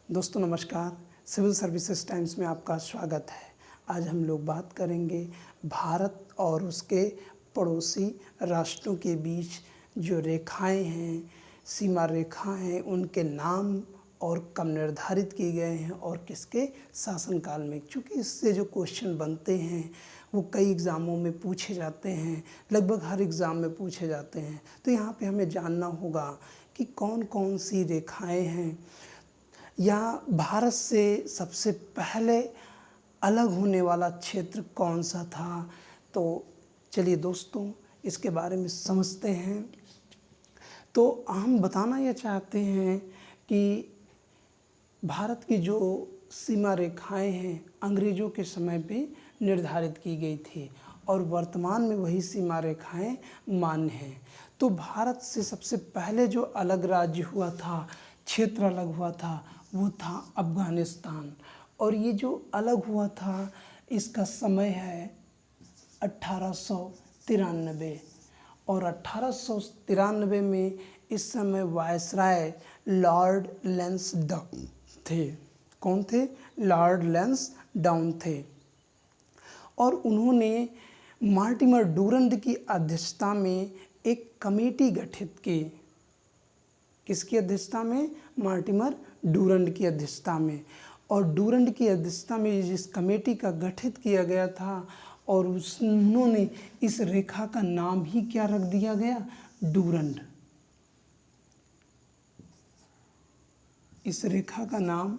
दोस्तों नमस्कार, civil services times में आपका स्वागत है। आज हम लोग बात करेंगे भारत और उसके पड़ोसी राष्ट्रों के बीच जो रेखाएं हैं, सीमा रेखा हैं, उनके नाम और कब निर्धारित किए गए हैं और किसके शासनकाल में। क्योंकि इससे जो क्वेश्चन बनते हैं वो कई एग्ज़ामों में पूछे जाते हैं, लगभग हर एग्ज़ाम में पूछे जाते हैं। तो यहाँ पे हमें जानना होगा कि कौन कौन सी रेखाएं हैं या भारत से सबसे पहले अलग होने वाला क्षेत्र कौन सा था। तो चलिए दोस्तों इसके बारे में समझते हैं। तो हम बताना ये चाहते हैं कि भारत की जो सीमा रेखाएं हैं अंग्रेज़ों के समय पे निर्धारित की गई थी और वर्तमान में वही सीमा रेखाएं मान्य हैं। तो भारत से सबसे पहले जो अलग राज्य हुआ था, क्षेत्र अलग हुआ था, वो था अफ़गानिस्तान। और ये जो अलग हुआ था इसका समय है 1893 और 1893 में इस समय वायसराय लॉर्ड लैंसडाउन थे। कौन थे? लॉर्ड लैंसडाउन थे। और उन्होंने मार्टिमर डूरंड की अध्यक्षता में एक कमेटी गठित की। किसकी अध्यक्षता में? मार्टिमर डूरंड की अध्यक्षता में। और डूरंड की अध्यक्षता में जिस कमेटी का गठित किया गया था और उन्होंने इस रेखा का नाम ही क्या रख दिया गया? डूरंड। इस रेखा का नाम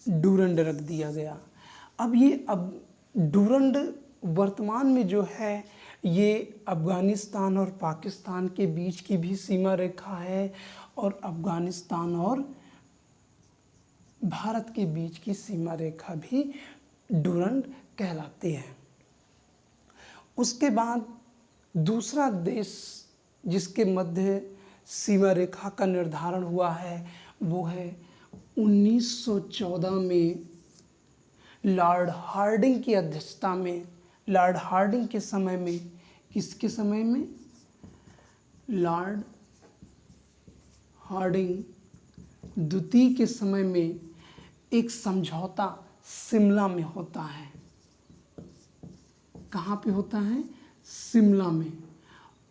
डूरंड रख दिया गया। अब डूरंड वर्तमान में जो है ये अफ़गानिस्तान और पाकिस्तान के बीच की भी सीमा रेखा है और अफ़गानिस्तान और भारत के बीच की सीमा रेखा भी डूरंड कहलाती है। उसके बाद दूसरा देश जिसके मध्य सीमा रेखा का निर्धारण हुआ है वो है 1914 में लॉर्ड हार्डिंग की अध्यक्षता में। लॉर्ड हार्डिंग के समय में, किसके समय में? लॉर्ड हार्डिंग द्वितीय के समय में एक समझौता शिमला में होता है। कहाँ पे होता है? शिमला में।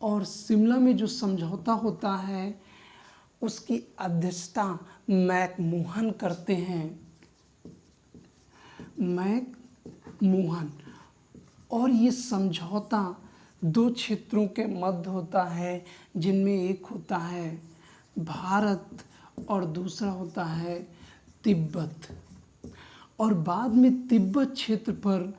और शिमला में जो समझौता होता है उसकी अध्यक्षता मैकमोहन करते हैं। मैकमोहन। और ये समझौता दो क्षेत्रों के मध्य होता है जिनमें एक होता है भारत और दूसरा होता है तिब्बत। और बाद में तिब्बत क्षेत्र पर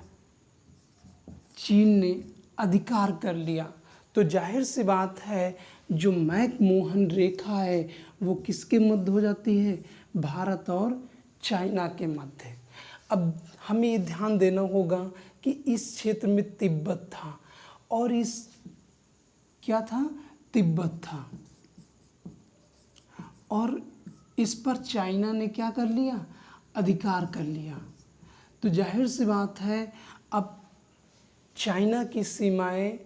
चीन ने अधिकार कर लिया। तो जाहिर सी बात है जो मैकमोहन रेखा है वो किसके मध्य हो जाती है? भारत और चाइना के मध्य। अब हमें ये ध्यान देना होगा कि इस क्षेत्र में तिब्बत था और इस क्या था? तिब्बत था। और इस पर चाइना ने क्या कर लिया? अधिकार कर लिया। तो जाहिर सी बात है अब चाइना की सीमाएं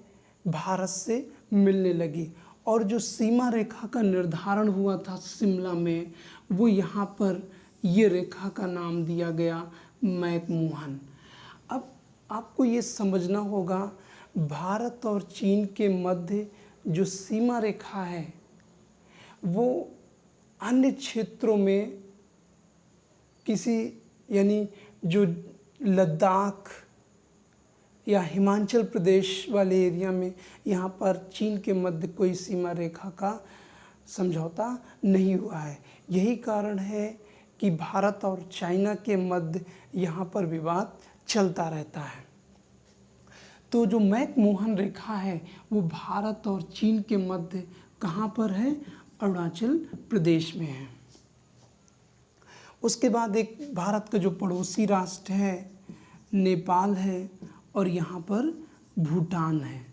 भारत से मिलने लगी और जो सीमा रेखा का निर्धारण हुआ था शिमला में वो यहाँ पर ये रेखा का नाम दिया गया मैकमोहन। अब आपको ये समझना होगा भारत और चीन के मध्य जो सीमा रेखा है वो अन्य क्षेत्रों में किसी यानी जो लद्दाख या हिमाचल प्रदेश वाले एरिया में यहाँ पर चीन के मध्य कोई सीमा रेखा का समझौता नहीं हुआ है। यही कारण है कि भारत और चाइना के मध्य यहाँ पर विवाद चलता रहता है। तो जो मैकमोहन रेखा है वो भारत और चीन के मध्य कहाँ पर है? अरुणाचल प्रदेश में है। उसके बाद एक भारत का जो पड़ोसी राष्ट्र है नेपाल है और यहाँ पर भूटान है।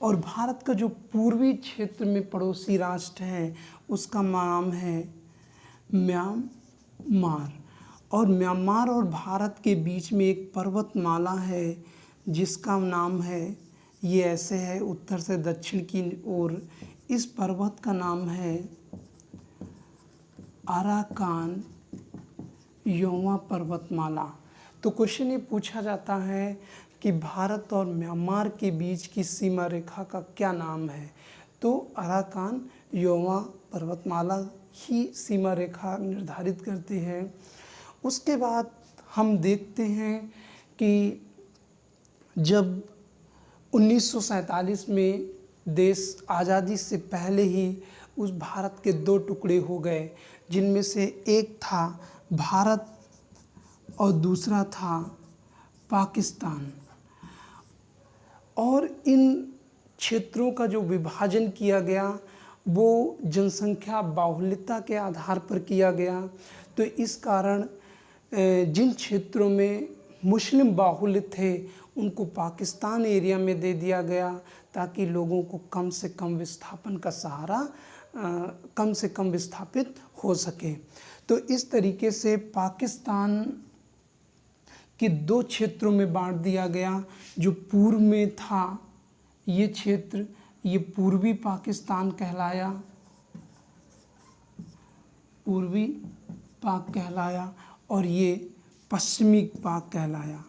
और भारत का जो पूर्वी क्षेत्र में पड़ोसी राष्ट्र है उसका नाम है म्यांमार। और म्यांमार और भारत के बीच में एक पर्वतमाला है जिसका नाम है, ये ऐसे है उत्तर से दक्षिण की ओर, इस पर्वत का नाम है अराकान योमा पर्वतमाला। तो क्वेश्चन ये पूछा जाता है कि भारत और म्यांमार के बीच की सीमा रेखा का क्या नाम है। तो अराकान योमा पर्वतमाला ही सीमा रेखा निर्धारित करती है। उसके बाद हम देखते हैं कि जब 1947 में देश आज़ादी से पहले ही उस भारत के दो टुकड़े हो गए, जिनमें से एक था भारत और दूसरा था पाकिस्तान। और इन क्षेत्रों का जो विभाजन किया गया वो जनसंख्या बाहुल्यता के आधार पर किया गया। तो इस कारण जिन क्षेत्रों में मुस्लिम बाहुल्य थे उनको पाकिस्तान एरिया में दे दिया गया, ताकि लोगों को कम से कम विस्थापन का सहारा कम से कम विस्थापित हो सके। तो इस तरीके से पाकिस्तान के दो क्षेत्रों में बांट दिया गया। जो पूर्व में था ये क्षेत्र, ये पूर्वी पाकिस्तान कहलाया, पूर्वी पाक कहलाया, और ये पश्चिमी पाक कहलाया।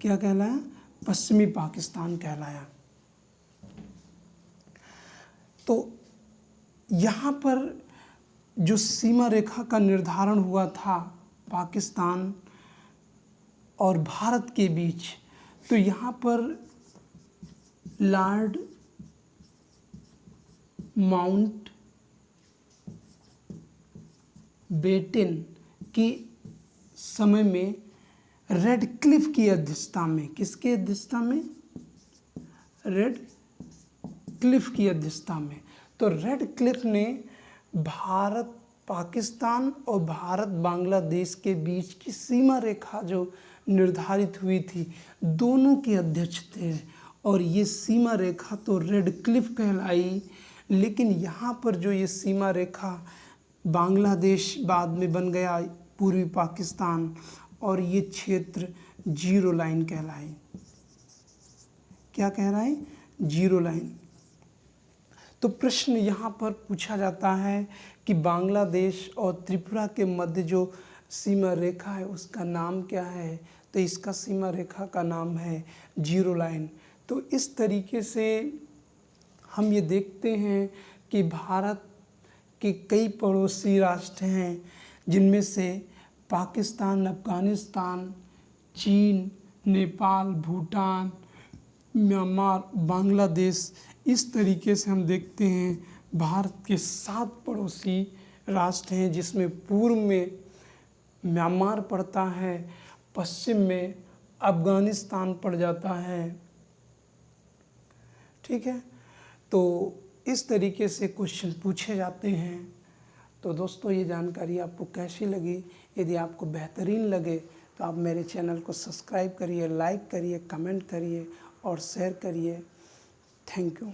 क्या कहलाया? पश्चिमी पाकिस्तान कहलाया। तो यहाँ पर जो सीमा रेखा का निर्धारण हुआ था पाकिस्तान और भारत के बीच, तो यहाँ पर लॉर्ड माउंट बेटन की समय में रेड क्लिफ की अध्यक्षता में, किसके अध्यक्षता में? रेड क्लिफ की अध्यक्षता में। तो रेड क्लिफ ने भारत पाकिस्तान और भारत बांग्लादेश के बीच की सीमा रेखा जो निर्धारित हुई थी, दोनों के अध्यक्ष थे। और ये सीमा रेखा तो रेड क्लिफ कहलाई, लेकिन यहाँ पर जो ये सीमा रेखा बांग्लादेश बाद में बन गया पूर्वी पाकिस्तान, और ये क्षेत्र जीरो लाइन कहलाई। क्या कह रहा है? Zero line. तो प्रश्न यहाँ पर पूछा जाता है कि बांग्लादेश और त्रिपुरा के मध्य जो सीमा रेखा है उसका नाम क्या है? तो इसका सीमा रेखा का नाम है जीरो लाइन। तो इस तरीके से हम ये देखते हैं कि भारत के कई पड़ोसी राष्ट्र हैं, जिनमें से पाकिस्तान, अफ़गानिस्तान, चीन, नेपाल, भूटान, म्यांमार, बांग्लादेश, इस तरीके से हम देखते हैं भारत के 7 पड़ोसी राष्ट्र हैं, जिसमें पूर्व में म्यांमार पड़ता है, पश्चिम में अफ़गानिस्तान पड़ जाता है। ठीक है, तो इस तरीके से क्वेश्चन पूछे जाते हैं। तो दोस्तों, ये जानकारी आपको कैसी लगी? यदि आपको बेहतरीन लगे तो आप मेरे चैनल को सब्सक्राइब करिए, लाइक करिए, कमेंट करिए और शेयर करिए। Thank you.